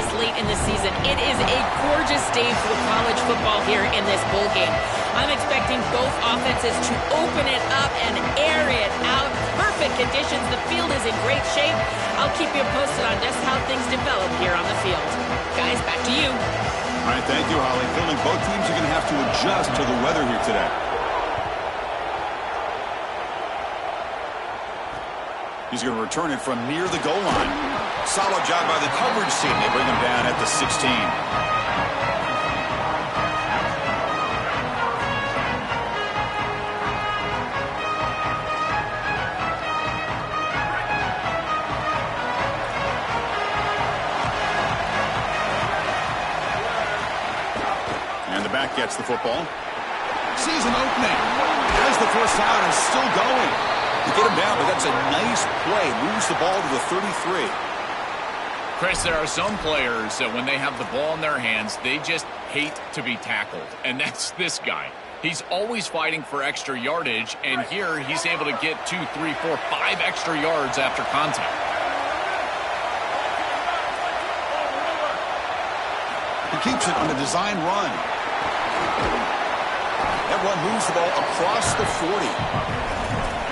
this late in the season. It is a gorgeous day for college football here in this bowl game. I'm expecting both offenses to open it up and air it out. Perfect conditions. The field is in great shape. I'll keep you posted on just how things develop here on the field. Guys, back to you. All right, thank you, Holly. Feeling both teams are going to have to adjust to the weather here today. He's going to return it from near the goal line. Solid job by the coverage team. They bring him down at the 16. And the back gets the football. Sees an opening. As the first down is still going. To get him down, but that's a nice play. Moves the ball to the 33. Chris, there are some players that when they have the ball in their hands, they just hate to be tackled. And that's this guy. He's always fighting for extra yardage, and here he's able to get 2, 3, 4, 5 extra yards after contact. He keeps it on a design run. That run moves the ball across the 40.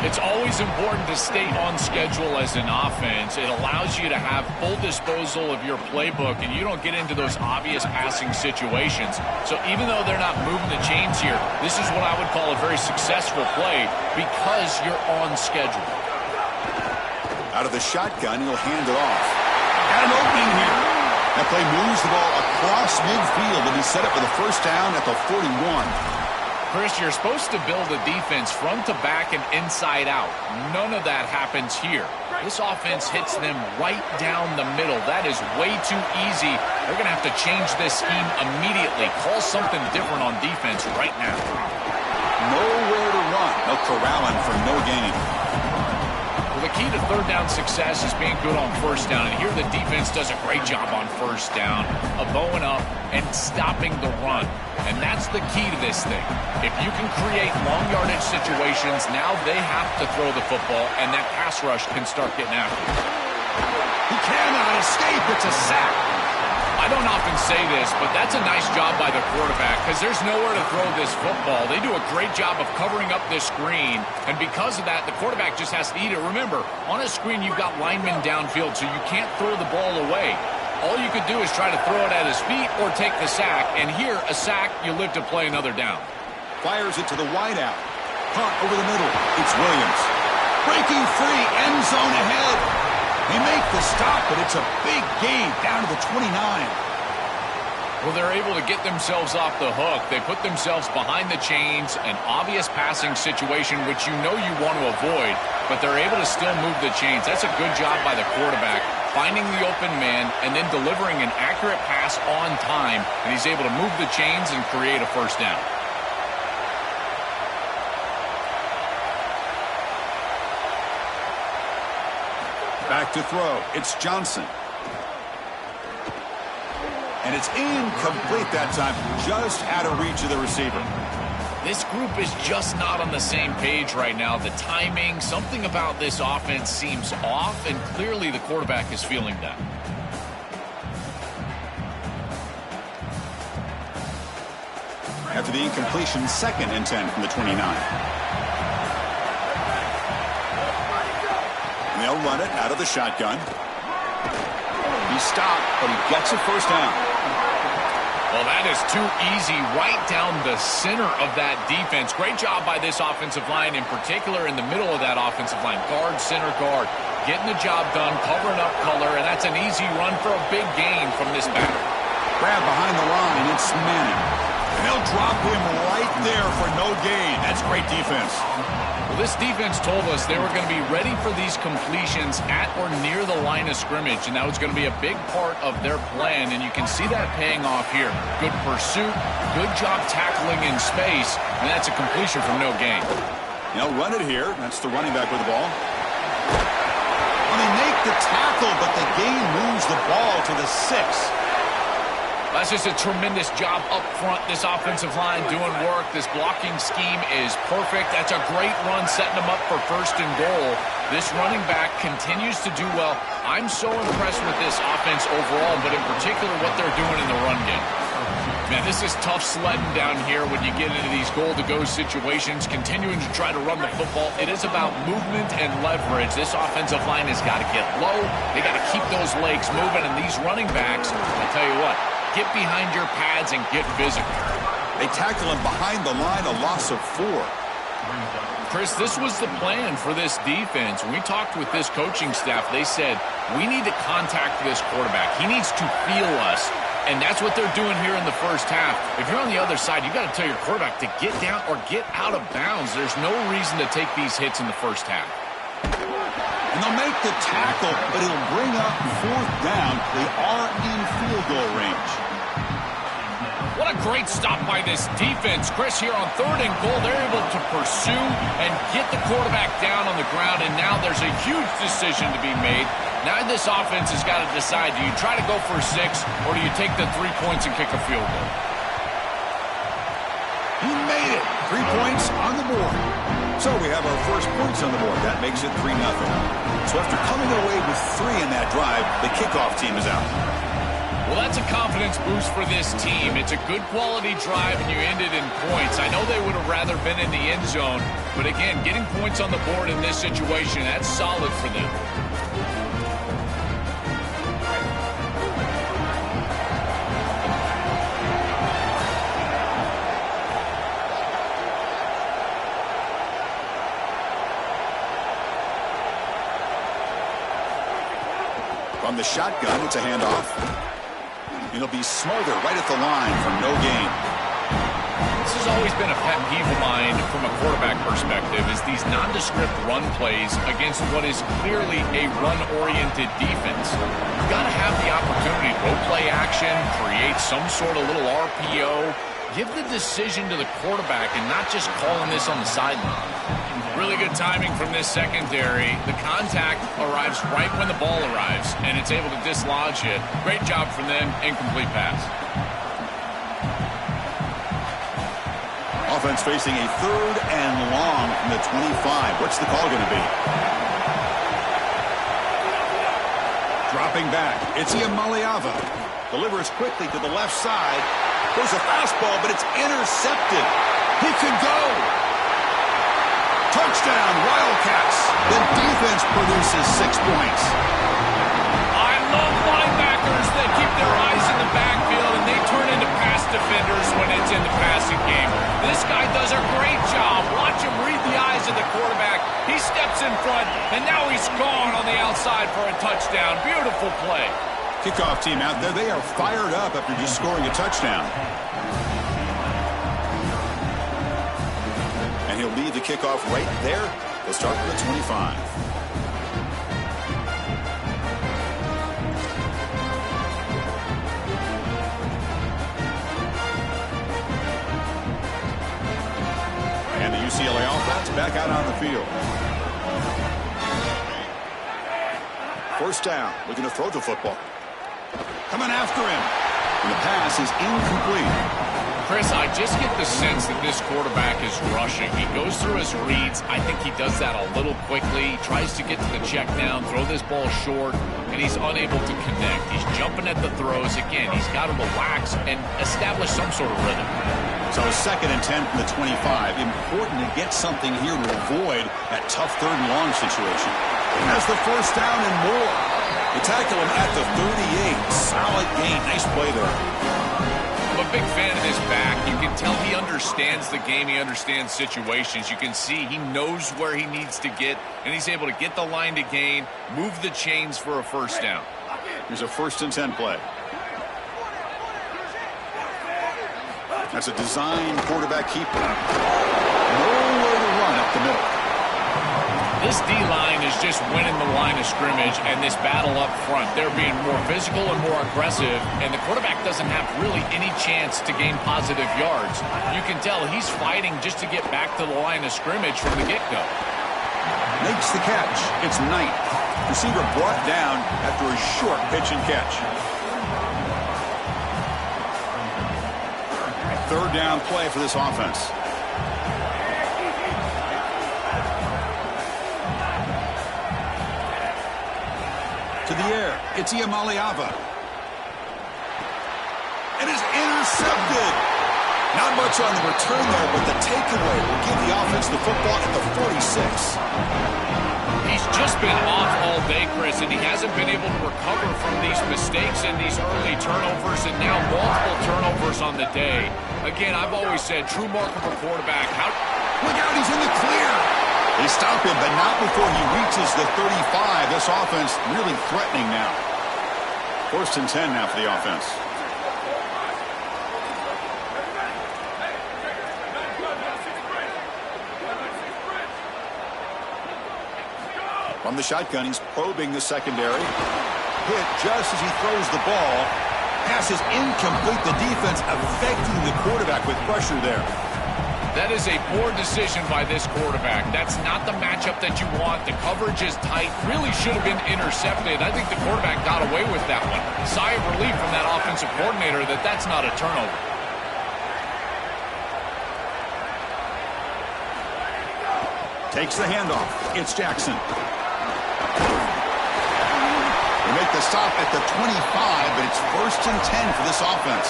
It's always important to stay on schedule as an offense. It allows you to have full disposal of your playbook, and you don't get into those obvious passing situations. So even though they're not moving the chains here, this is what I would call a very successful play because you're on schedule. Out of the shotgun, he'll hand it off. Got an opening here. That play moves the ball across midfield, and he set it for the first down at the 41. Chris, you're supposed to build a defense front to back and inside out. None of that happens here. This offense hits them right down the middle. That is way too easy. They're going to have to change this scheme immediately. Call something different on defense right now. Nowhere to run. No corralling for no gain. Well, the key to third down success is being good on first down. And here the defense does a great job on first down of bowing up and stopping the run. And that's the key to this thing. If you can create long yardage situations, now they have to throw the football, and that pass rush can start getting after it. He cannot escape. It's a sack. I don't often say this, but that's a nice job by the quarterback because there's nowhere to throw this football. They do a great job of covering up this screen, and because of that, the quarterback just has to eat it. Remember, on a screen, you've got linemen downfield, so you can't throw the ball away. All you could do is try to throw it at his feet or take the sack. And here, a sack, you live to play another down. Fires it to the wideout. Punt over the middle. It's Williams. Breaking free. End zone ahead. They make the stop, but it's a big gain down to the 29. Well, they're able to get themselves off the hook. They put themselves behind the chains, an obvious passing situation, which you know you want to avoid, but they're able to still move the chains. That's a good job by the quarterback, finding the open man and then delivering an accurate pass on time, and he's able to move the chains and create a first down. Back to throw. It's Johnson. And it's incomplete that time. Just out of reach of the receiver. This group is just not on the same page right now. The timing, something about this offense seems off, and clearly the quarterback is feeling that. After the incompletion, 2nd and 10 from the 29. And they'll run it out of the shotgun. He stopped, but he gets a first down. Well, that is too easy right down the center of that defense. Great job by this offensive line, in particular in the middle of that offensive line. Guard, center guard, getting the job done, covering up color, and that's an easy run for a big gain from this back. Grab behind the line, it's Manning. And they'll drop him right there for no gain. That's great defense. Well, this defense told us they were going to be ready for these completions at or near the line of scrimmage, and that was going to be a big part of their plan, and you can see that paying off here. Good pursuit, good job tackling in space, and that's a completion from no gain. They'll run it here. That's the running back with the ball. Well, they make the tackle, but the gain moves the ball to the 6. That's just a tremendous job up front. This offensive line doing work. This blocking scheme is perfect. That's a great run setting them up for 1st and goal. This running back continues to do well. I'm so impressed with this offense overall, but in particular what they're doing in the run game. Man, this is tough sledding down here when you get into these goal-to-go situations, continuing to try to run the football. It is about movement and leverage. This offensive line has got to get low. They got to keep those legs moving, and these running backs, I'll tell you what, get behind your pads and get physical. They tackle him behind the line, a loss of 4. Chris, this was the plan for this defense. When we talked with this coaching staff, they said, we need to contact this quarterback. He needs to feel us. And that's what they're doing here in the first half. If you're on the other side, you got to tell your quarterback to get down or get out of bounds. There's no reason to take these hits in the first half. And they'll make the tackle, but it'll bring up 4th down. They are in field goal range. What a great stop by this defense. Chris, here on 3rd and goal, they're able to pursue and get the quarterback down on the ground, and now there's a huge decision to be made. Now this offense has got to decide, do you try to go for 6, or do you take the 3 points and kick a field goal? He made it. 3 points on the board. So we have our first points on the board. That makes it 3-0. So after coming away with 3 in that drive, the kickoff team is out. Well, that's a confidence boost for this team. It's a good quality drive, and you ended in points. I know they would have rather been in the end zone, but again, getting points on the board in this situation, that's solid for them. From the shotgun, it's a handoff. It'll be Smother right at the line for no gain. This has always been a pet peeve of mine from a quarterback perspective, is these nondescript run plays against what is clearly a run-oriented defense. You've got to have the opportunity to go play action, create some sort of little RPO, give the decision to the quarterback and not just calling this on the sideline. Really good timing from this secondary. The contact arrives right when the ball arrives, and it's able to dislodge it. Great job from them. Incomplete pass. Offense facing a 3rd and long from the 25. What's the call going to be? Dropping back. It's Iamaleava. Delivers quickly to the left side. Goes a fastball, but it's intercepted. He can go. Touchdown, Wildcats. The defense produces 6 points. I love linebackers that keep their eyes in the backfield, and they turn into pass defenders when it's in the passing game. This guy does a great job. Watch him read the eyes of the quarterback. He steps in front, and now he's gone on the outside for a touchdown. Beautiful play. Kickoff team out there, they are fired up after just scoring a touchdown. And he'll lead the kickoff right there. They'll start with the 25. And the UCLA offense back out on the field. 1st down, looking to throw the football. Coming after him. And the pass is incomplete. Chris, I just get the sense that this quarterback is rushing. He goes through his reads. I think he does that a little quickly. He tries to get to the check down, throw this ball short, and he's unable to connect. He's jumping at the throws. Again, he's got to relax and establish some sort of rhythm. So 2nd and 10 from the 25. Important to get something here to avoid that tough 3rd and long situation. Has the 1st down and more. They tackle him at the 38. Solid gain. Nice play there. I'm a big fan of this back. You can tell he understands the game. He understands situations. You can see he knows where he needs to get, and he's able to get the line to gain, move the chains for a 1st down. Here's a 1st and 10 play. That's a design quarterback keeper. Nowhere to run up the middle. This D-line is just winning the line of scrimmage, and this battle up front. They're being more physical and more aggressive, and the quarterback doesn't have really any chance to gain positive yards. You can tell he's fighting just to get back to the line of scrimmage from the get-go. Makes the catch. It's Knight. Receiver brought down after a short pitch and catch. 3rd down play for this offense. the air. It's Iamaleava. It is intercepted. Not much on the return there, but the takeaway will give the offense the football at the 46. He's just been off all day, Chris, and he hasn't been able to recover from these mistakes and these early turnovers, and now multiple turnovers on the day. Again, I've always said, true mark of a quarterback. Look out, he's in the clear. They stop him, but not before he reaches the 35. This offense really threatening now. 1st and 10 now for the offense. From the shotgun, he's probing the secondary. Hit just as he throws the ball. Pass is incomplete. The defense affecting the quarterback with pressure there. That is a poor decision by this quarterback. That's not the matchup that you want. The coverage is tight. Really should have been intercepted. I think the quarterback got away with that one. Sigh of relief from that offensive coordinator that that's not a turnover. Takes the handoff. It's Jackson. They make the stop at the 25, but it's 1st and 10 for this offense.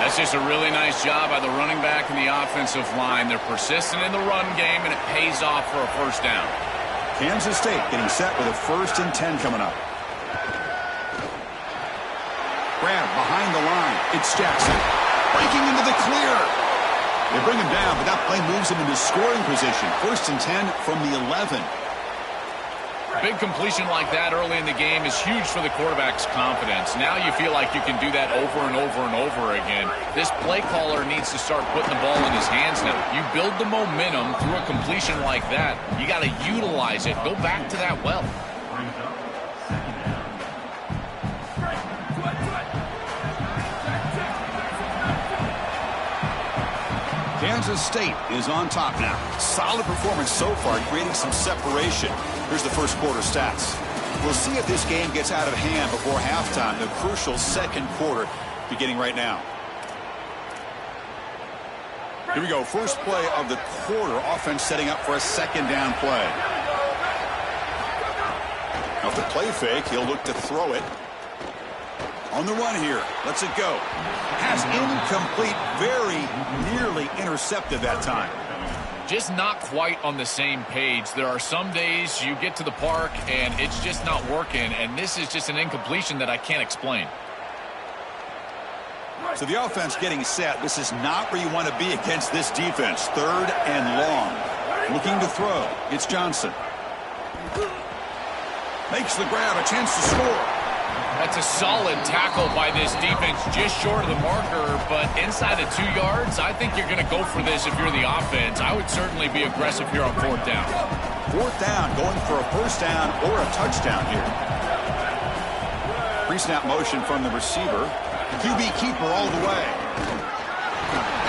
That's just a really nice job by the running back and the offensive line. They're persistent in the run game, and it pays off for a 1st down. Kansas State getting set with a 1st and 10 coming up. Grab behind the line. It's Jackson. Breaking into the clear. They bring him down, but that play moves him into scoring position. 1st and 10 from the 11. Big completion like that early in the game is huge for the quarterback's confidence. Now you feel like you can do that over and over and over again. This play caller needs to start putting the ball in his hands now. You build the momentum through a completion like that. You got to utilize it. Go back to that well. Kansas State is on top now. Solid performance so far, creating some separation. Here's the 1st quarter stats. We'll see if this game gets out of hand before halftime. The crucial 2nd quarter beginning right now. Here we go. First play of the quarter. Offense setting up for a 2nd down play. Off the play fake, he'll look to throw it. On the run here. Lets it go. Pass incomplete. Very nearly intercepted that time. Just not quite on the same page. There are some days you get to the park and it's just not working, and this is just an incompletion that I can't explain. So the offense getting set. This is not where you want to be against this defense. 3rd and long. Looking to throw. It's Johnson. Makes the grab. A chance to score. That's a solid tackle by this defense, just short of the marker, but inside of 2 yards, I think you're going to go for this if you're the offense. I would certainly be aggressive here on 4th down. 4th down, going for a 1st down or a touchdown here. Pre-snap motion from the receiver. QB keeper all the way.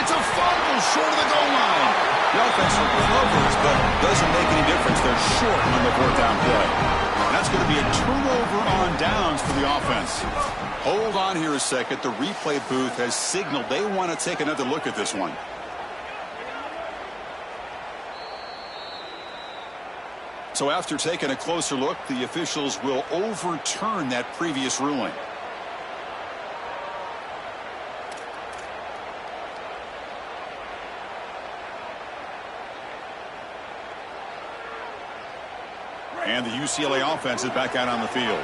It's a fumble short of the goal line. The offense recovers, but doesn't make any difference. They're short on the 4th down play. That's going to be a turnover on downs for the offense. Hold on here a second. The replay booth has signaled they want to take another look at this one. So after taking a closer look, the officials will overturn that previous ruling. And the UCLA offense is back out on the field.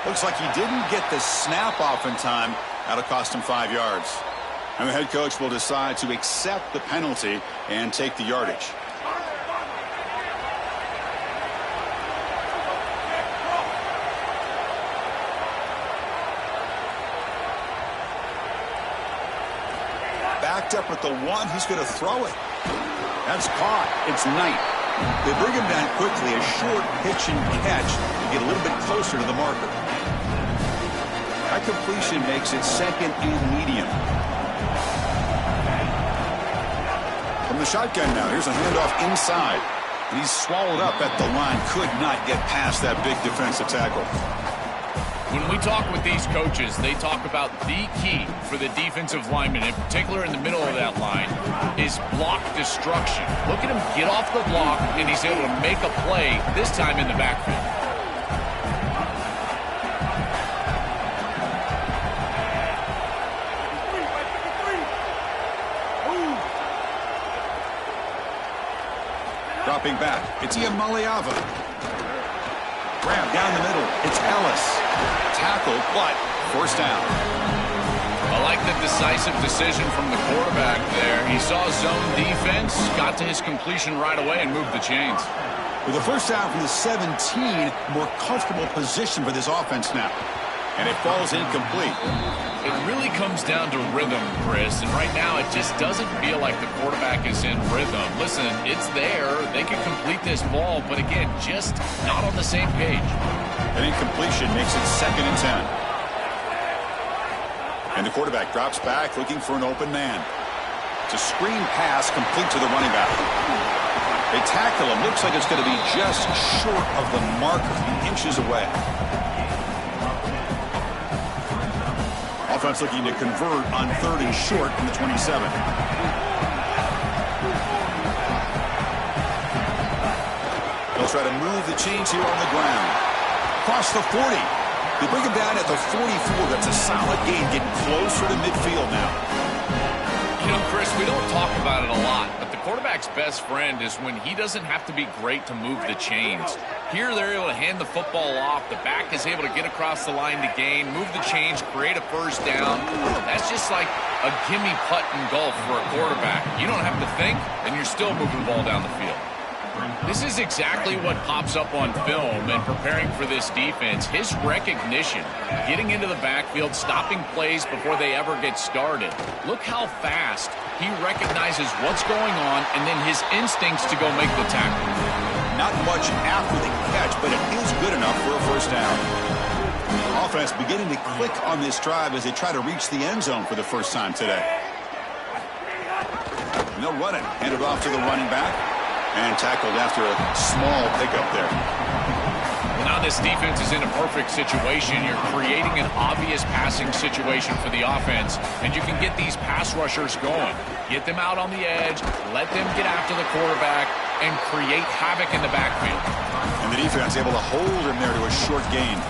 Looks like he didn't get the snap off in time. That'll cost him 5 yards. And the head coach will decide to accept the penalty and take the yardage. Backed up at the 1. He's going to throw it. That's caught. It's Knight. They bring him down quickly. A short pitch and catch to get a little bit closer to the marker. That completion makes it 2nd and medium. From the shotgun now, here's a handoff inside. And he's swallowed up at the line. Could not get past that big defensive tackle. When we you talk with these coaches, they talk about the key for the defensive lineman, in particular in the middle of that line, is block destruction. Look at him get off the block, and he's able to make a play, this time in the backfield. Dropping back, it's Iamaleava. Grab down the middle, it's Ellis. Tackle, but first down. I like the decisive decision from the quarterback there. He saw zone defense, got to his completion right away, and moved the chains. With a first down from the 17, more comfortable position for this offense now. And it falls incomplete. It really comes down to rhythm, Chris, and right now it just doesn't feel like the quarterback is in rhythm. Listen, it's there. They can complete this ball, but again, just not on the same page. An incompletion makes it 2nd and 10. And the quarterback drops back looking for an open man. It's a screen pass complete to the running back. They tackle him. Looks like it's going to be just short of the marker, inches away. Offense looking to convert on 3rd and short from the 27. They'll try to move the chains here on the ground. Across the 40. They bring him down at the 44. That's a solid gain, getting closer to midfield now. You know, Chris, we don't talk about it a lot, but the quarterback's best friend is when he doesn't have to be great to move the chains. Here they're able to hand the football off. The back is able to get across the line to gain, move the chains, create a first down. That's just like a gimme putt in golf for a quarterback. You don't have to think, and you're still moving the ball down the field. This is exactly what pops up on film and preparing for this defense. His recognition, getting into the backfield, stopping plays before they ever get started. Look how fast he recognizes what's going on and then his instincts to go make the tackle. Not much after the catch, but it is good enough for a first down. Offense beginning to click on this drive as they try to reach the end zone for the first time today. And they'll run it. Hand it off to the running back. And tackled after a small pickup there. Well, now this defense is in a perfect situation. You're creating an obvious passing situation for the offense, and you can get these pass rushers going. Get them out on the edge, let them get after the quarterback, and create havoc in the backfield. And the defense able to hold him there to a short gain.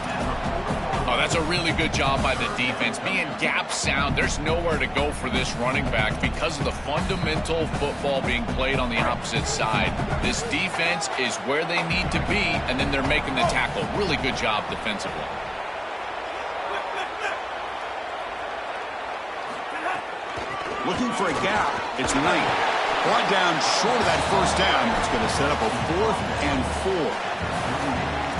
Oh, that's a really good job by the defense. Being gap sound, there's nowhere to go for this running back because of the fundamental football being played on the opposite side. This defense is where they need to be, and then they're making the tackle. Really good job defensively. Looking for a gap. It's Knight. Brought down short of that first down. It's going to set up a 4th and 4.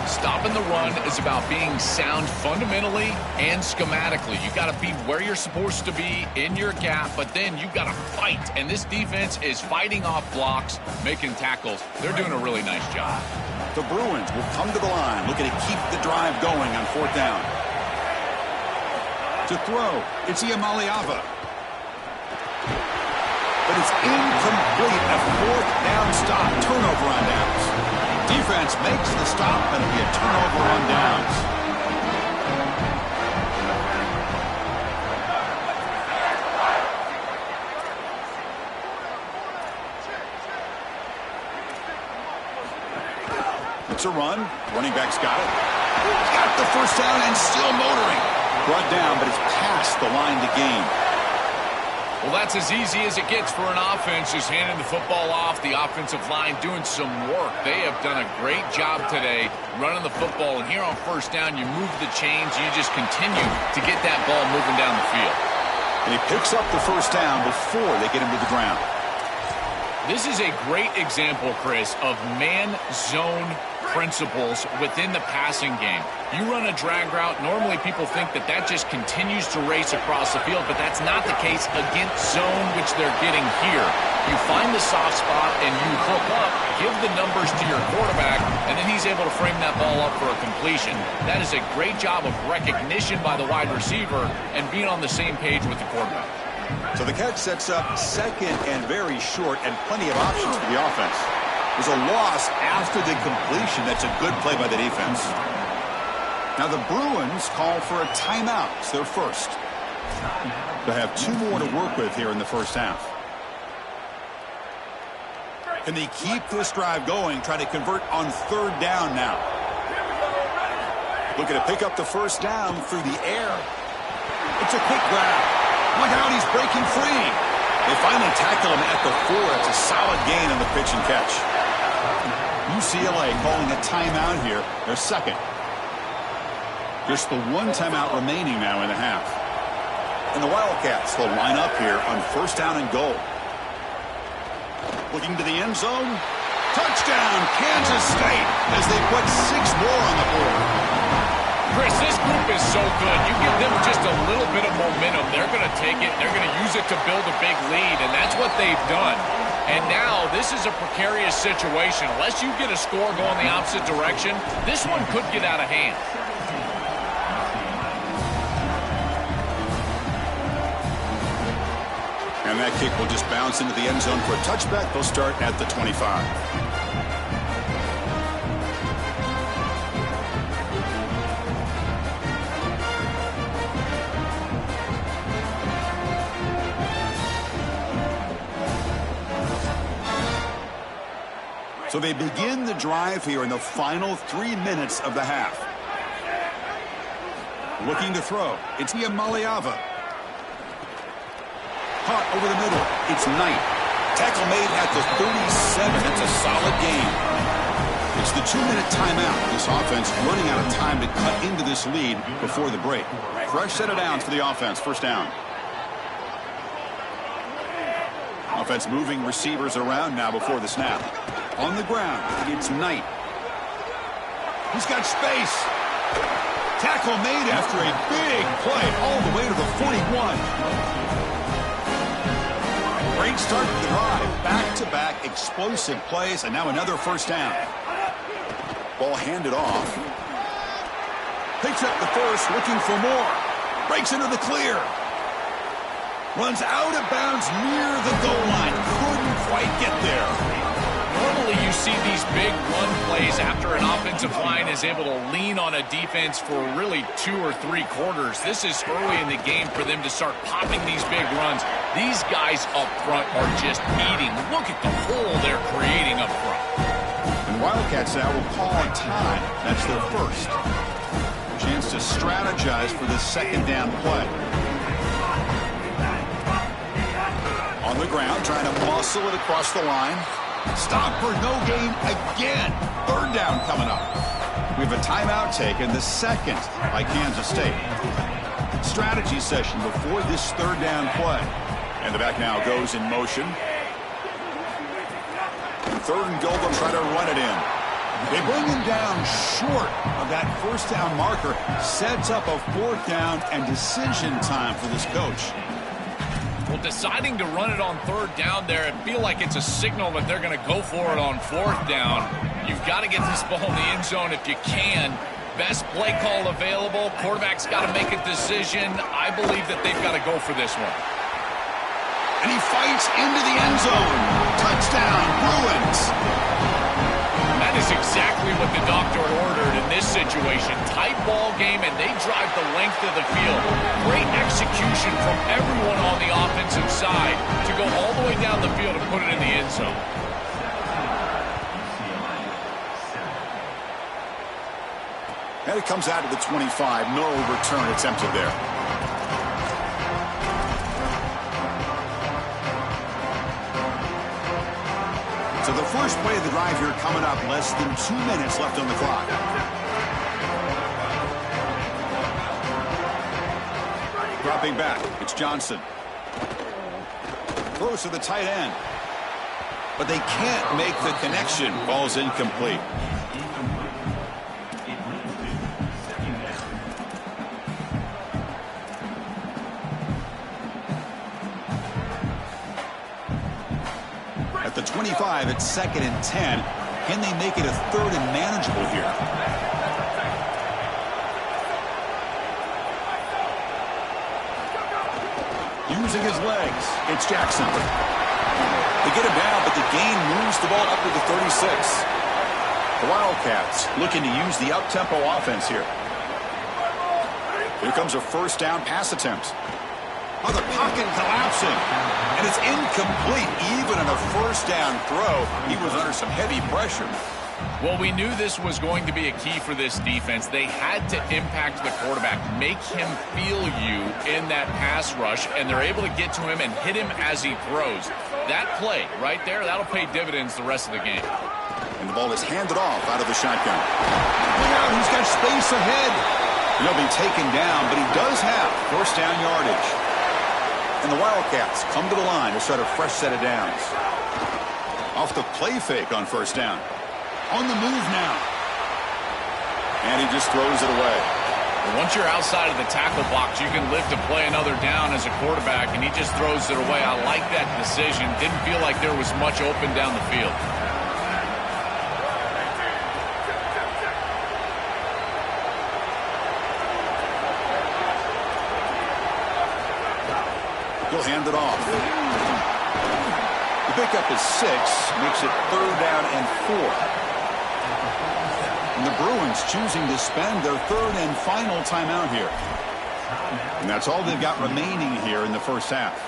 Stopping the run is about being sound fundamentally and schematically. You got to be where you're supposed to be in your gap, but then you got to fight. And this defense is fighting off blocks, making tackles. They're doing a really nice job. The Bruins will come to the line, looking to keep the drive going on 4th down. To throw, it's Iamaleava. But it's incomplete. A 4th down stop. Turnover on downs. Defense makes the stop, and it'll be a turnover on downs. It's a run. Running back's got it. Got the first down and still motoring. Brought down, but it's past the line to gain. Well, that's as easy as it gets for an offense, just handing the football off, the offensive line doing some work. They have done a great job today running the football, and here on first down, you move the chains, you just continue to get that ball moving down the field. And he picks up the first down before they get him to the ground. This is a great example, Chris, of man-zone principles within the passing game. You run a drag route, normally people think that that just continues to race across the field, but that's not the case against zone, which they're getting here. You find the soft spot and you hook up, give the numbers to your quarterback, and then he's able to frame that ball up for a completion. That is a great job of recognition by the wide receiver and being on the same page with the quarterback. So the catch sets up 2nd and very short, and plenty of options for the offense. There's a loss after the completion. That's a good play by the defense. Now the Bruins call for a timeout. It's their first. They have 2 more to work with here in the first half. Can they keep this drive going, try to convert on 3rd down now? Looking to pick up the first down through the air. It's a quick grab. Look out, he's breaking free. They finally tackle him at the 4. It's a solid gain on the pitch and catch. UCLA calling a timeout here, their second. Just the 1 timeout remaining now in the half. And the Wildcats will line up here on 1st down and goal. Looking to the end zone. Touchdown, Kansas State, as they put 6 more on the board. Chris, this group is so good. You give them just a little bit of momentum. They're going to take it. They're going to use it to build a big lead, and that's what they've done. And now this is a precarious situation. Unless you get a score going the opposite direction, this one could get out of hand. And that kick will just bounce into the end zone for a touchback. They'll start at the 25. So they begin the drive here in the final 3 minutes of the half. Looking to throw. It's Maliava. Caught over the middle. It's Knight. Tackle made at the 37. That's a solid gain. It's the 2-minute timeout. This offense running out of time to cut into this lead before the break. Fresh set of downs for the offense. First down. Offense moving receivers around now before the snap. On the ground, it's Knight. He's got space. Tackle made after a big play all the way to the 41. Great start to the drive. Back-to-back explosive plays, and now another first down. Ball handed off. Picks up the first, looking for more. Breaks into the clear. Runs out of bounds near the goal line. Couldn't quite get there. Normally you see these big run plays after an offensive line is able to lean on a defense for really 2 or 3 quarters. This is early in the game for them to start popping these big runs. These guys up front are just eating. Look at the hole they're creating up front. And Wildcats now will call a time. That's their first. Chance to strategize for this 2nd down play. On the ground, trying to muscle it across the line. Stop for no gain again. 3rd down coming up. We have a timeout taken, the 2nd by Kansas State. Strategy session before this 3rd down play. And the back now goes in motion. 3rd and goal, they'll try to run it in. They bring him down short of that 1st down marker. Sets up a 4th down and decision time for this coach. Well, deciding to run it on 3rd down there, I feel like it's a signal that they're going to go for it on 4th down. You've got to get this ball in the end zone if you can. Best play call available. Quarterback's got to make a decision. I believe that they've got to go for this one. And he fights into the end zone. Touchdown, Bruins. That is exactly what the doctor ordered in this situation. Tight ball game, and they drive the length of the field. Great execution from everyone on the offensive side to go all the way down the field and put it in the end zone. And it comes out to the 25. No return attempted there. So the first play of the drive here coming up, less than 2 minutes left on the clock. Dropping back, it's Johnson. Throws to the tight end. But they can't make the connection. Ball's incomplete. At the 25, it's 2nd and 10. Can they make it a 3rd and manageable here? Using his legs, it's Jackson. They get him down, but the gain moves the ball up to the 36. The Wildcats looking to use the up-tempo offense here. Here comes a first down pass attempt. Oh, the pocket collapsing. And it's incomplete. Even on a first down throw, he was under some heavy pressure. Well, we knew this was going to be a key for this defense. They had to impact the quarterback, make him feel you in that pass rush, and they're able to get to him and hit him as he throws. That play right there, that'll pay dividends the rest of the game. And the ball is handed off out of the shotgun. Look out, he's got space ahead. He'll be taken down, but he does have first down yardage. And the Wildcats come to the line to start a fresh set of downs. Off the play fake on first down. On the move now. And he just throws it away. Well, once you're outside of the tackle box, you can live to play another down as a quarterback, and he just throws it away. I like that decision. Didn't feel like there was much open down the field. He'll hand it off. The pickup is 6, makes it 3rd down and 4. And the Bruins choosing to spend their 3rd and final timeout here. And that's all they've got remaining here in the first half.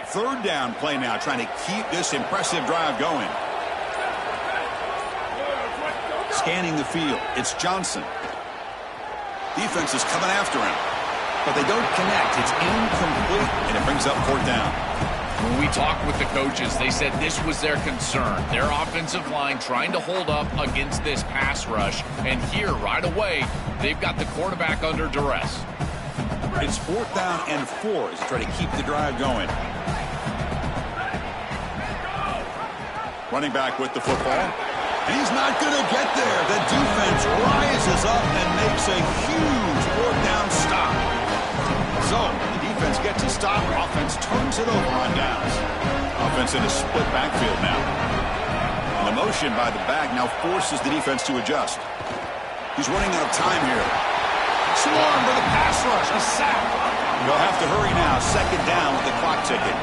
Third down play now, trying to keep this impressive drive going. Scanning the field, it's Johnson. Defense is coming after him, but they don't connect. It's incomplete, and it brings up 4th down. When we talked with the coaches, they said this was their concern. Their offensive line trying to hold up against this pass rush, and here, right away, they've got the quarterback under duress. It's 4th down and 4 as they try to keep the drive going. Running back with the football. He's not going to get there. The defense rises up and makes a huge 4th down stop. So the defense gets a stop. Offense turns it over on downs. Offense in a split backfield now. And the motion by the back now forces the defense to adjust. He's running out of time here. Swarm to the pass rush. A sack. They'll have to hurry now. 2nd down with the clock ticking.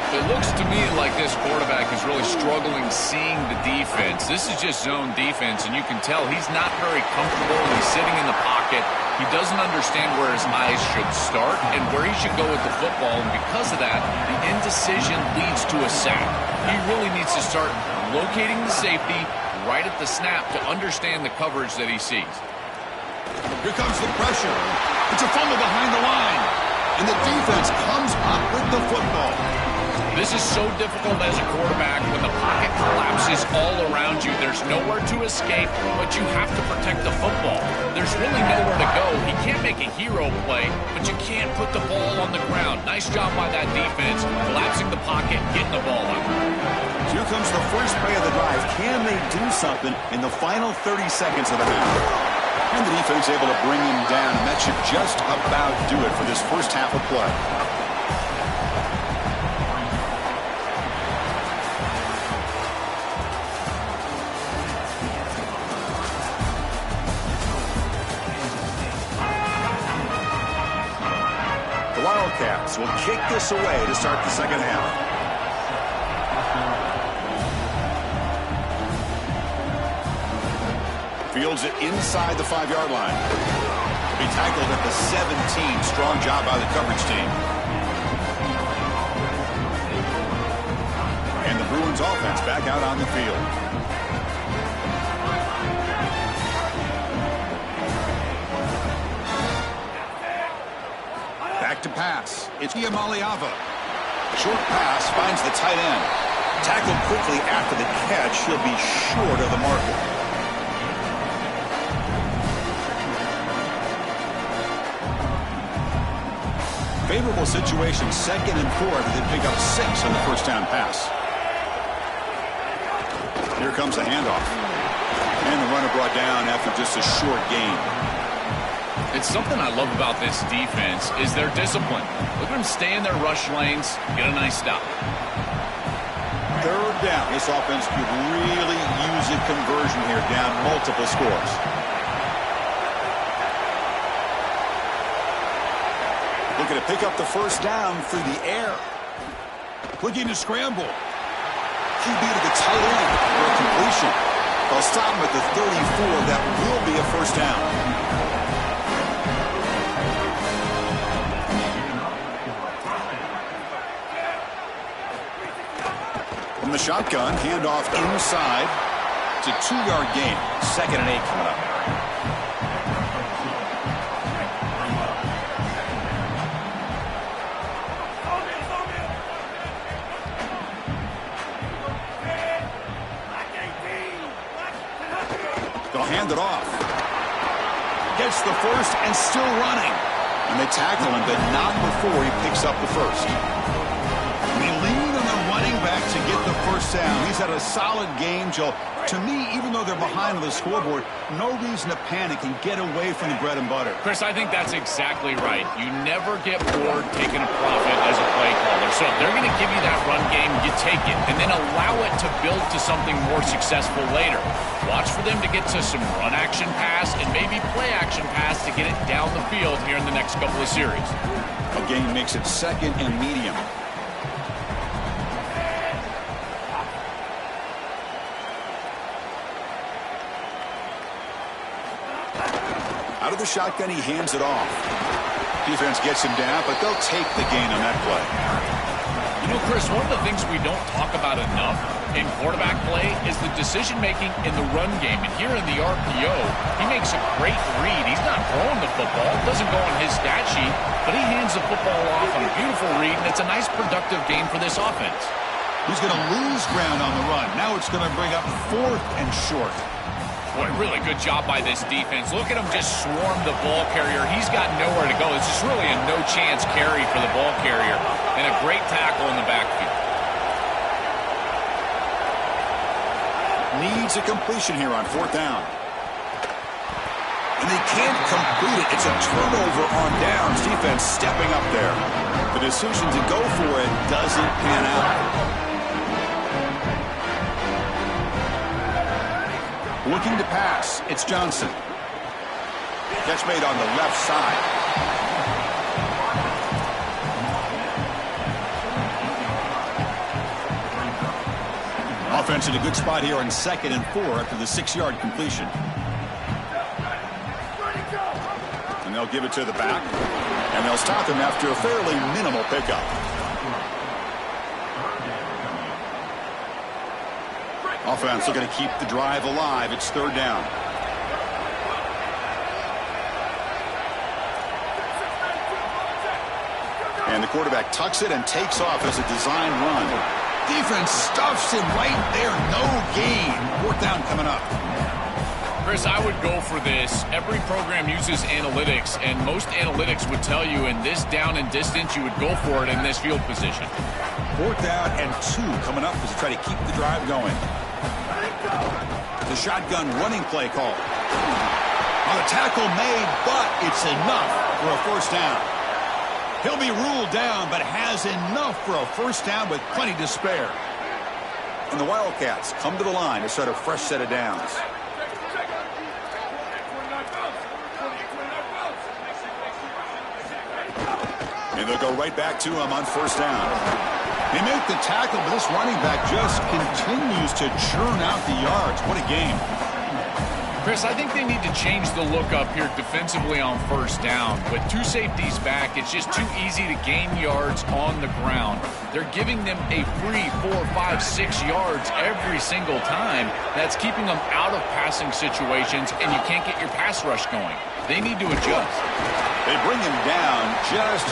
It looks to me like this quarterback is really struggling seeing the defense. This is just zone defense, and you can tell he's not very comfortable. He's sitting in the pocket. He doesn't understand where his eyes should start and where he should go with the football, and because of that, the indecision leads to a sack. He really needs to start locating the safety right at the snap to understand the coverage that he sees. Here comes the pressure. It's a fumble behind the line, and the defense comes up with the football. This is so difficult as a quarterback when the pocket collapses all around you. There's nowhere to escape, but you have to protect the football. There's really nowhere to go. He can't make a hero play, but you can't put the ball on the ground. Nice job by that defense, collapsing the pocket, getting the ball out. Here comes the first play of the drive. Can they do something in the final 30 seconds of the half? And the defense able to bring him down. And that should just about do it for this first half of play. Wildcats will kick this away to start the second half. Fields it inside the 5-yard line. Be tackled at the 17. Strong job by the coverage team. And the Bruins offense back out on the field. Back to pass. It's Iamaliava. Short pass finds the tight end. Tackled quickly after the catch. He'll be short of the marker. Favorable situation, 2nd and 4. They pick up 6 on the first down pass. Here comes the handoff. And the runner brought down after just a short gain. It's something I love about this defense is their discipline. Look at them stay in their rush lanes, get a nice stop. 3rd down. This offense could really use a conversion here, down multiple scores. looking to pick up the first down through the air. Looking to scramble. QB to the tight end for a completion. They'll stop him at the 34. That will be a first down. From the shotgun, handoff inside. It's a 2-yard gain. 2nd and 8 coming up. They'll hand it off. Gets the first and still running. And they tackle him, but not before he picks up the first. They lean on the running back to get the first down. He's had a solid game, Joe. To me, even though they're behind on the scoreboard, no reason to panic and get away from the bread and butter. Chris, I think that's exactly right. You never get bored taking a profit as a play caller. So if they're going to give you that run game, you take it, and then allow it to build to something more successful later. Watch for them to get to some run action pass and maybe play action pass to get it down the field here in the next couple of series. A gain makes it 2nd and medium. Out of the shotgun, he hands it off. Defense gets him down, but they'll take the gain on that play. You know, Chris, one of the things we don't talk about enough in quarterback play is the decision-making in the run game. And here in the RPO, he makes a great read. He's not throwing the football. It doesn't go on his stat sheet, but he hands the football off on a beautiful read, and it's a nice, productive game for this offense. He's going to lose ground on the run. Now it's going to bring up 4th and short. Boy, really good job by this defense. Look at him just swarm the ball carrier. He's got nowhere to go. This is really a no-chance carry for the ball carrier, and a great tackle in the backfield. Needs a completion here on 4th down. And they can't complete it. It's a turnover on downs. Defense stepping up there. The decision to go for it doesn't pan out. Looking to pass. It's Johnson. Catch made on the left side. Offense in a good spot here on 2nd and 4 after the 6-yard completion. And they'll give it to the back. And they'll stop him after a fairly minimal pickup. Offense looking to keep the drive alive. It's 3rd down. And the quarterback tucks it and takes off as a design run. Defense stuffs him right there. No gain. 4th down coming up. Chris, I would go for this. Every program uses analytics, and most analytics would tell you in this down and distance, you would go for it in this field position. 4th down and 2 coming up as they try to keep the drive going. The shotgun running play call. On a tackle made, but it's enough for a first down. He'll be ruled down, but has enough for a first down with plenty to spare. And the Wildcats come to the line to start a fresh set of downs. And they'll go right back to him on first down. They make the tackle, but this running back just continues to churn out the yards. What a game. Chris, I think they need to change the look up here defensively on first down. With 2 safeties back, it's just too easy to gain yards on the ground. They're giving them a free 4, 5, 6 yards every single time. That's keeping them out of passing situations, and you can't get your pass rush going. They need to adjust. They bring him down just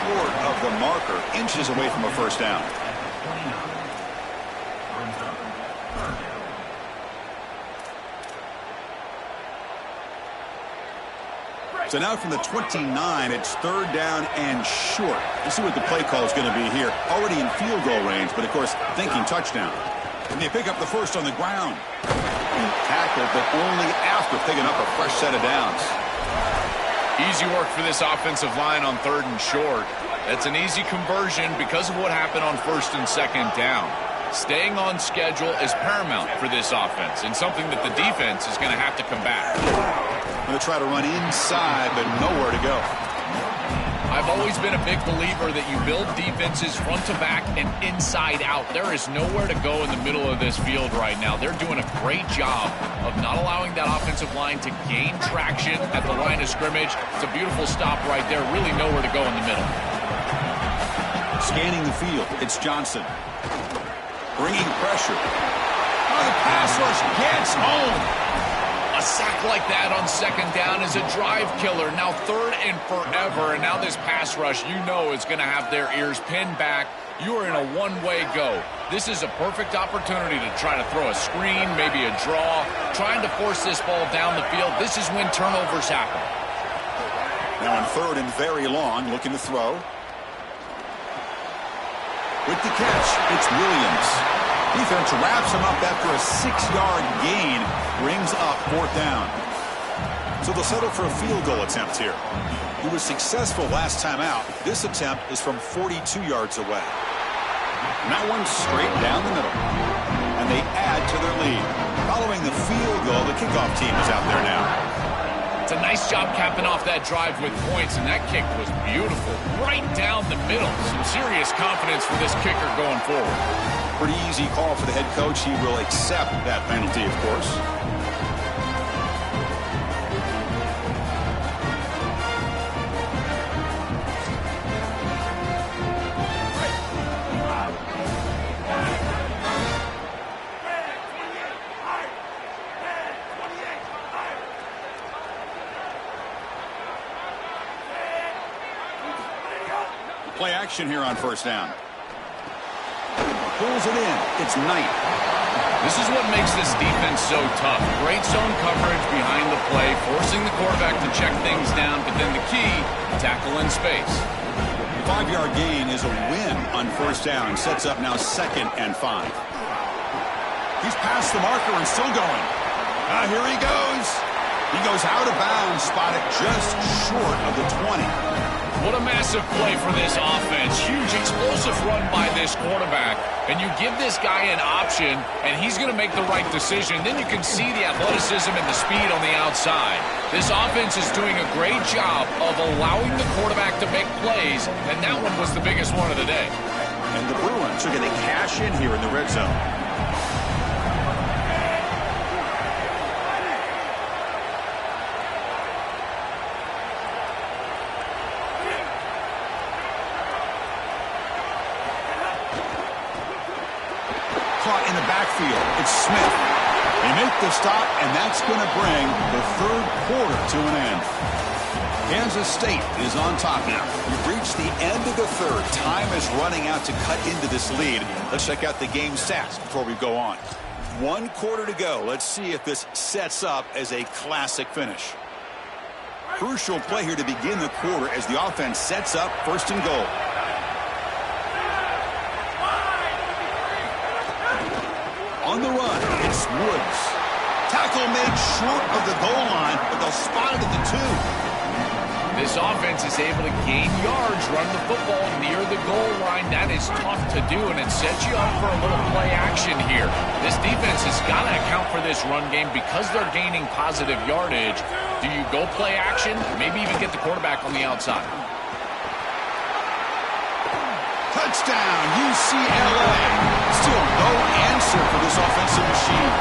short of the marker, inches away from a first down. So now from the 29, it's 3rd down and short. Let's see what the play call is going to be here. Already in field goal range, but of course thinking touchdown. And they pick up the first on the ground. Tackled, but only after picking up a fresh set of downs. Easy work for this offensive line on 3rd and short. That's an easy conversion because of what happened on 1st and 2nd down. Staying on schedule is paramount for this offense, and something that the defense is going to have to combat. Going to try to run inside, but nowhere to go. I've always been a big believer that you build defenses front to back and inside out. There is nowhere to go in the middle of this field right now. They're doing a great job of not allowing that offensive line to gain traction at the line of scrimmage. It's a beautiful stop right there. Really nowhere to go in the middle. Scanning the field, it's Johnson. Bringing pressure. Oh, the pass rush gets home. A sack like that on second down is a drive killer. Now third and forever, and now this pass rush, you know, is going to have their ears pinned back. You are in a one-way go. This is a perfect opportunity to try to throw a screen, maybe a draw, trying to force this ball down the field. This is when turnovers happen. Now on third and very long, looking to throw. With the catch, it's Williams. Defense wraps him up after a 6-yard gain, brings up fourth down. So they'll settle for a field goal attempt here. He was successful last time out. This attempt is from 42 yards away. And that one's straight down the middle. And they add to their lead. Following the field goal, the kickoff team is out there now. It's a nice job capping off that drive with points, and that kick was beautiful. Right down the middle. Some serious confidence for this kicker going forward. Pretty easy call for the head coach. He will accept that penalty, of course. Play action here on first down. Pulls it in. It's Knight. This is what makes this defense so tough. Great zone coverage behind the play, forcing the quarterback to check things down, but then the key, tackle in space. 5-yard gain is a win on first down. Sets up now 2nd and 5. He's past the marker and still going. Here he goes. He goes out of bounds, spotted just short of the 20. What a massive play for this offense. Huge explosive run by this quarterback. And you give this guy an option, and he's going to make the right decision. Then you can see the athleticism and the speed on the outside. This offense is doing a great job of allowing the quarterback to make plays, and that one was the biggest one of the day. And the Bruins are going to cash in here in the red zone. Caught in the backfield. It's Smith. They make the stop, and that's going to bring the third quarter to an end. Kansas State is on top now. We've reached the end of the third. Time is running out to cut into this lead. Let's check out the game stats before we go on. 1 quarter to go. Let's see if this sets up as a classic finish. Crucial play here to begin the quarter as the offense sets up first and goal. On the run, it's Woods. Tackle made short of the goal line, but they'll spot it at the 2. This offense is able to gain yards, run the football near the goal line. That is tough to do, and it sets you up for a little play action here. This defense has got to account for this run game because they're gaining positive yardage. Do you go play action? Maybe even get the quarterback on the outside. Touchdown, UCLA. Still no answer for this offensive machine.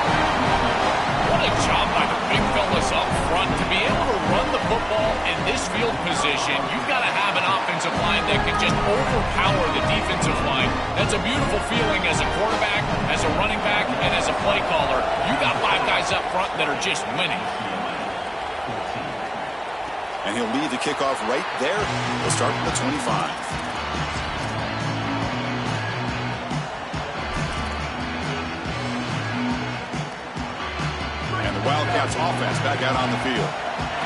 What a job by the big fellas up front. To be able to run the football in this field position, you've got to have an offensive line that can just overpower the defensive line. That's a beautiful feeling as a quarterback, as a running back, and as a play caller. You got 5 guys up front that are just winning. And he'll lead the kickoff right there. We'll start from the 25. Wildcats offense back out on the field.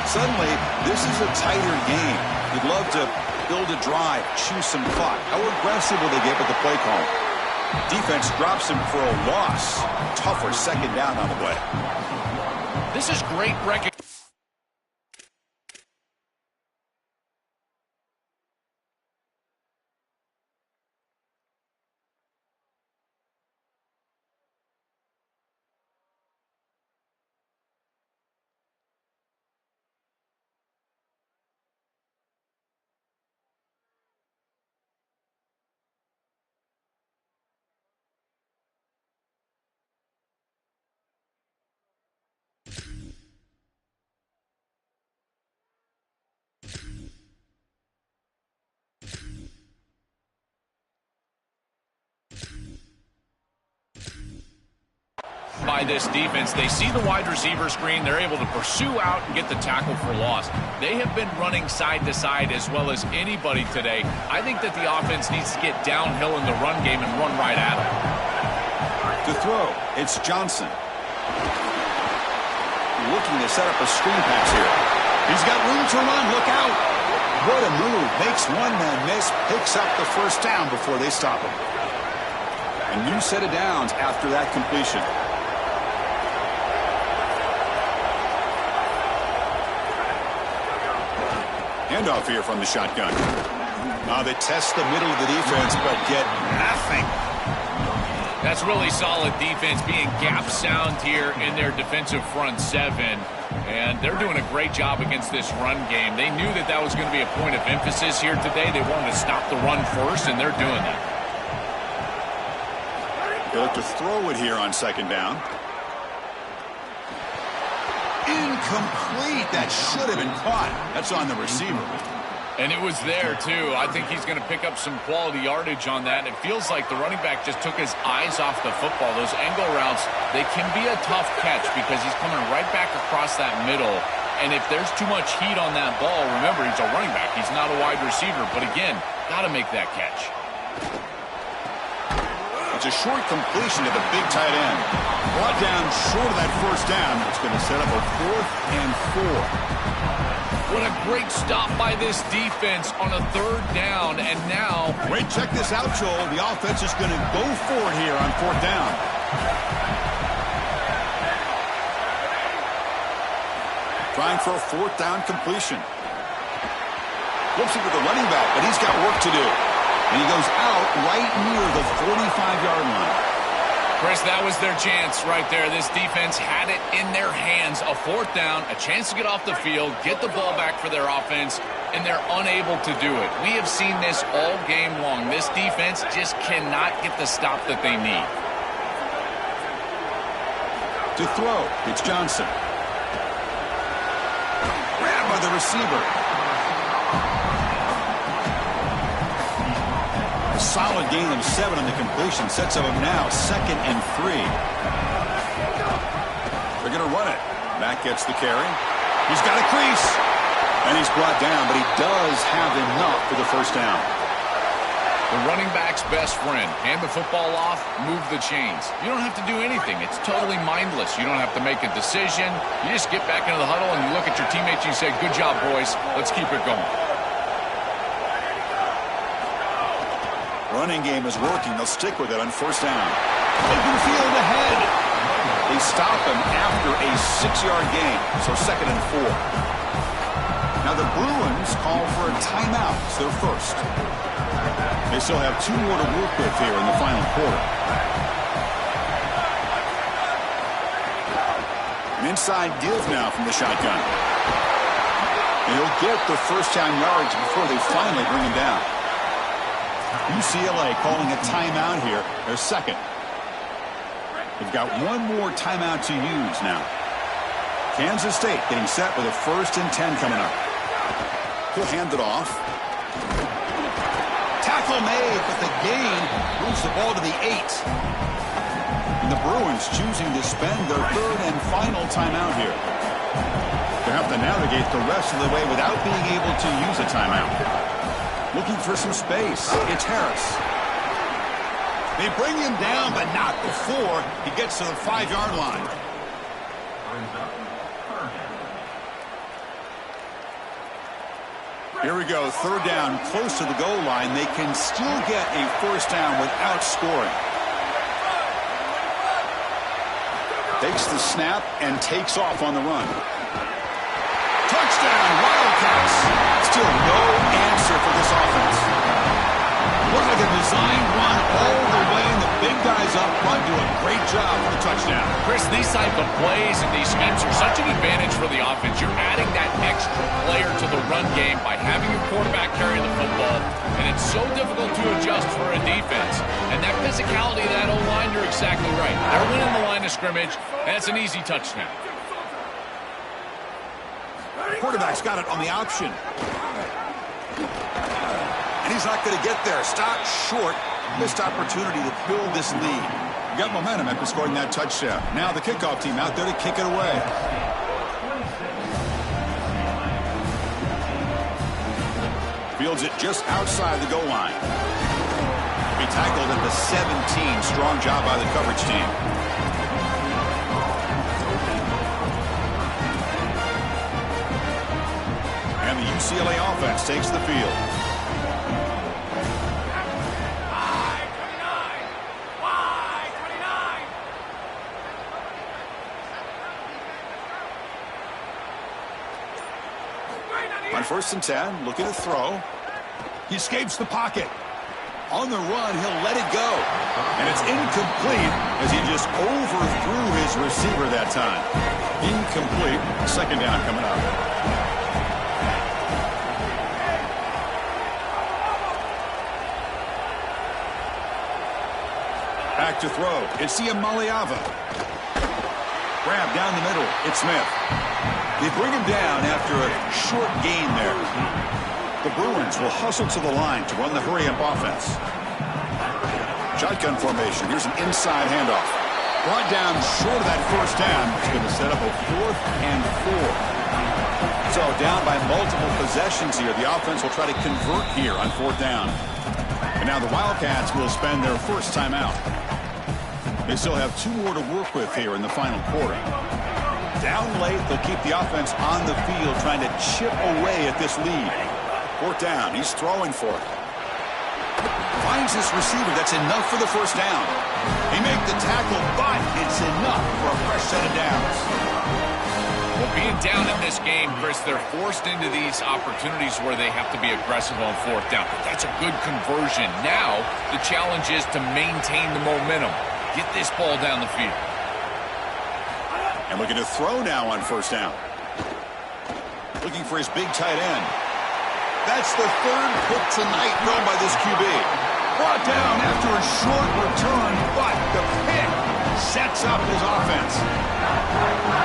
Suddenly, this is a tighter game. You'd love to build a drive, choose some clock. How aggressive will they get with the play call? Defense drops him for a loss. Tougher second down on the way. This is great recognition. by this defense. They see the wide receiver screen. They're able to pursue out and get the tackle for loss. They have been running side to side as well as anybody today. I think that the offense needs to get downhill in the run game and run right at them. To throw, it's Johnson. Looking to set up a screen pass here. He's got room to run. Look out. What a move. Makes one man miss. Picks up the first down before they stop him. A new set of downs after that completion. Handoff here from the shotgun. They test the middle of the defense, but get nothing. That's really solid defense, being gap sound here in their defensive front seven. And they're doing a great job against this run game. They knew that that was going to be a point of emphasis here today. They wanted to stop the run first, and they're doing that. They look to throw it here on second down. Incomplete. That should have been caught. That's on the receiver. And it was there, too. I think he's going to pick up some quality yardage on that. And it feels like the running back just took his eyes off the football. Those angle routes, they can be a tough catch because he's coming right back across that middle. And if there's too much heat on that ball, remember, he's a running back. He's not a wide receiver. But again, got to make that catch. It's a short completion to the big tight end. Brought down short of that first down. It's going to set up a 4th and 4. What a great stop by this defense on a 3rd down, and now... Wait, check this out, Joel. The offense is going to go for it here on 4th down. Trying for a 4th down completion. Looks it with the running back, but he's got work to do. And he goes out right near the 45-yard line. Chris, that was their chance right there. This defense had it in their hands. A 4th down, a chance to get off the field, get the ball back for their offense, and they're unable to do it. We have seen this all game long. This defense just cannot get the stop that they need. To throw, it's Johnson. Grabbed by the receiver. A solid gain of 7 on the completion sets up now 2nd and 3. They're going to run it. Matt gets the carry. He's got a crease. And he's brought down, but he does have enough for the first down. The running back's best friend. Hand the football off, move the chains. You don't have to do anything. It's totally mindless. You don't have to make a decision. You just get back into the huddle and you look at your teammates and you say, good job, boys. Let's keep it going. Running game is working. They'll stick with it on first down. Open field ahead. They stop him after a 6-yard gain. So 2nd and 4. Now the Bruins call for a timeout. It's their first. They still have 2 more to work with here in the final quarter. An inside give now from the shotgun. And he'll get the first down yards before they finally bring him down. UCLA calling a timeout here, their second. They've got 1 more timeout to use now. Kansas State getting set with a 1st and 10 coming up. He'll hand it off. Tackle made, but the gain moves the ball to the 8. And the Bruins choosing to spend their 3rd and final timeout here. They have to navigate the rest of the way without being able to use a timeout. Looking for some space. It's Harris. They bring him down, but not before he gets to the 5-yard line. Here we go. 3rd down, close to the goal line. They can still get a first down without scoring. Takes the snap and takes off on the run. Touchdown, Wildcats. Still no answer for this offense. Looked like a design run all the way, and the big guys up front do a great job for the touchdown. Chris, these type of plays and these schemes are such an advantage for the offense. You're adding that extra player to the run game by having your quarterback carry the football, and it's so difficult to adjust for a defense. And that physicality of that O-line, you're exactly right. They're winning the line of scrimmage, and it's an easy touchdown. Quarterback's got it on the option. And he's not going to get there. Stop short. Missed opportunity to build this lead. Got momentum after scoring that touchdown. Now the kickoff team out there to kick it away. Fields it just outside the goal line. Be tackled at the 17. Strong job by the coverage team. And the UCLA offense takes the field. On 1st and 10, looking to throw. He escapes the pocket. On the run, he'll let it go. And it's incomplete as he just overthrew his receiver that time. Incomplete. 2nd down coming up. Back to throw. It's Maliava. Grab down the middle. It's Smith. They bring him down after a short gain there. The Bruins will hustle to the line to run the hurry-up offense. Shotgun formation. Here's an inside handoff. Brought down short of that 1st down. It's going to set up a 4th and 4. So down by multiple possessions here. The offense will try to convert here on 4th down. And now the Wildcats will spend their first timeout. They still have 2 more to work with here in the final quarter. Down late, they'll keep the offense on the field trying to chip away at this lead. 4th down, he's throwing for it. Finds this receiver, that's enough for the 1st down. He makes the tackle, but it's enough for a fresh set of downs. Well, being down in this game, Chris, they're forced into these opportunities where they have to be aggressive on 4th down. But that's a good conversion. Now, the challenge is to maintain the momentum. Get this ball down the field. And looking to throw now on 1st down. Looking for his big tight end. That's the 3rd pick tonight thrown by this QB. Brought down after a short return, but the pick sets up his offense.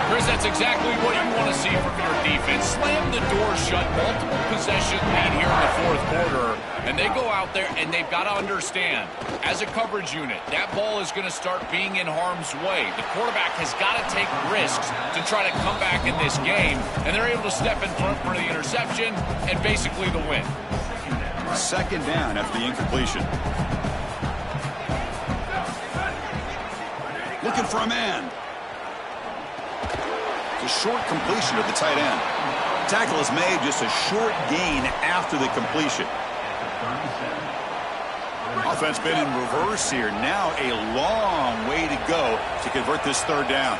Chris, that's exactly what you want to see from your defense. Slam the door shut, multiple possession lead here in the 4th quarter, and they go out there and they've got to understand, as a coverage unit, that ball is going to start being in harm's way. The quarterback has got to take risks to try to come back in this game, and they're able to step in front for the interception and basically the win. 2nd down after the incompletion. Looking for a man. It's a short completion to the tight end. Tackle is made, just a short gain after the completion. Offense been in reverse here. Now a long way to go to convert this 3rd down.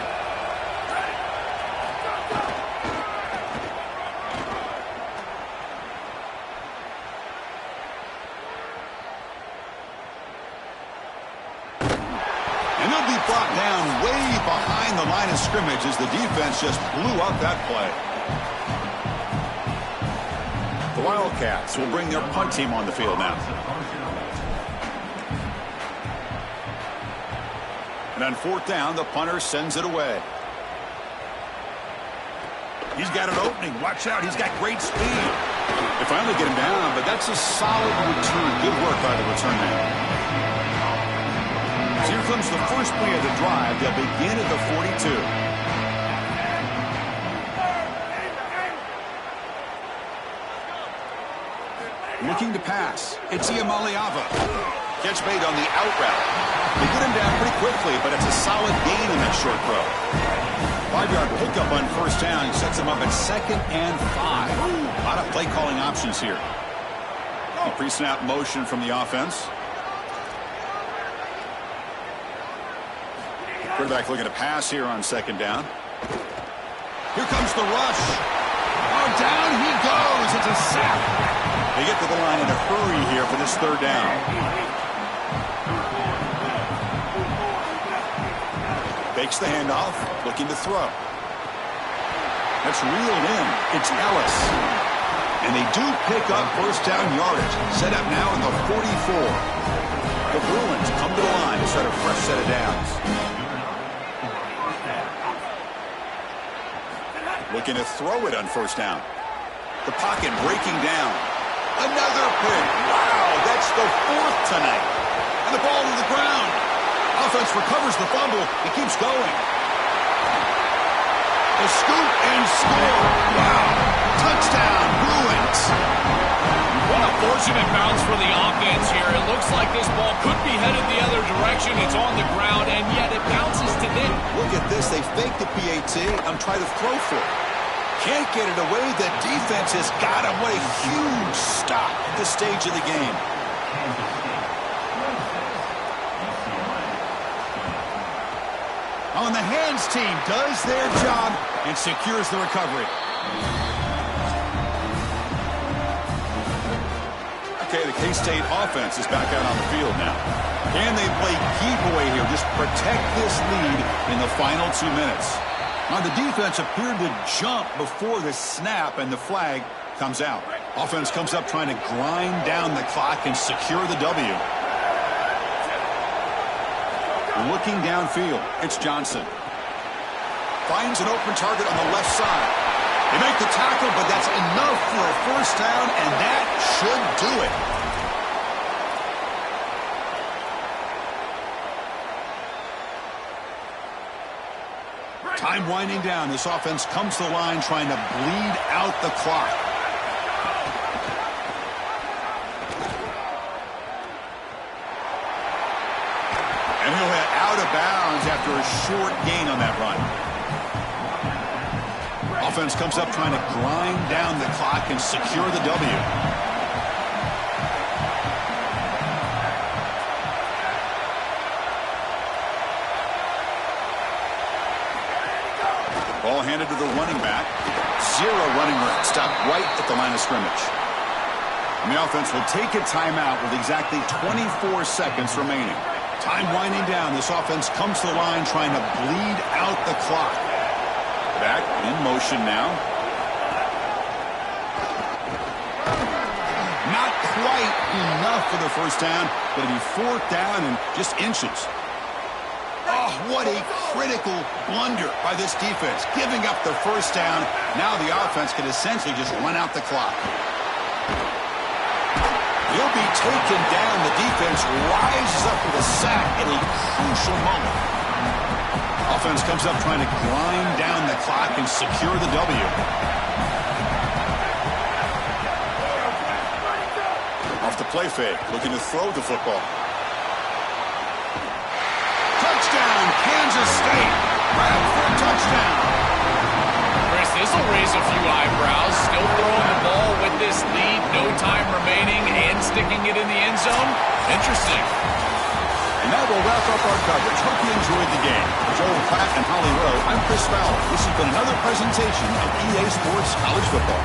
And they'll be brought down way behind the line of scrimmage as the defense just blew up that play. The Wildcats will bring their punt team on the field now. And on 4th down, the punter sends it away. He's got an opening. Watch out. He's got great speed. They finally get him down, but that's a solid return. Good work by the return man. So here comes the first play of the drive. They'll begin at the 42. Looking to pass. It's Maliava. Catch made on the out route. They get him down pretty quickly, but it's a solid gain in that short throw. 5-yard pickup on 1st down. He sets him up at 2nd and 5. A lot of play calling options here. Pre-snap motion from the offense. Quarterback looking to pass here on 2nd down. Here comes the rush. Oh, down he goes. It's a sack. They get to the line in a hurry here for this 3rd down. Fakes the handoff, looking to throw. That's reeled in. It's Ellis. And they do pick up 1st down yardage. Set up now at the 44. The Bruins come to the line to start a fresh set of downs. Looking to throw it on 1st down. The pocket breaking down. Another pick. Wow, that's the 4th tonight. And the ball to the ground. Offense recovers the fumble. It keeps going. A scoop and score. Wow. Touchdown, Bruins. What a fortunate bounce for the offense here. It looks like this ball could be headed the other direction. It's on the ground, and yet it bounces to them. Look at this. They faked the PAT. I'm trying to throw for it. Can't get it away. The defense has got him. What a huge stop at this stage of the game. Oh, and the hands team does their job and secures the recovery. Okay, the K-State offense is back out on the field now. Can they play keep away here? Just protect this lead in the final 2 minutes. Now, the defense appeared to jump before the snap, and the flag comes out. Offense comes up trying to grind down the clock and secure the W. Looking downfield, it's Johnson. Finds an open target on the left side. They make the tackle, but that's enough for a first down, and that should do it. Time winding down. This offense comes to the line trying to bleed out the clock. And he'll head out of bounds after a short gain on that run. Offense comes up trying to grind down the clock and secure the W. Ball handed to the running back. Zero running room. Stopped right at the line of scrimmage. And the offense will take a timeout with exactly 24 seconds remaining. Time winding down. This offense comes to the line trying to bleed out the clock. Back in motion now. Not quite enough for the first down, but it'll be fourth down and just inches. Oh, what a critical blunder by this defense. Giving up the first down. Now the offense can essentially just run out the clock. He'll be taken down. The defense rises up with a sack at a crucial moment. Offense comes up trying to grind down the clock and secure the W. Off the play fake, looking to throw the football. Touchdown, Kansas State. Grab for a touchdown. Chris, this will raise a few eyebrows. Still throwing the ball with this lead, no time remaining, and sticking it in the end zone. Interesting. And that will wrap up our coverage. Hope you enjoyed the game. For Joel Pratt and Holly Rowe, I'm Chris Fowler. This has been another presentation of EA Sports College Football.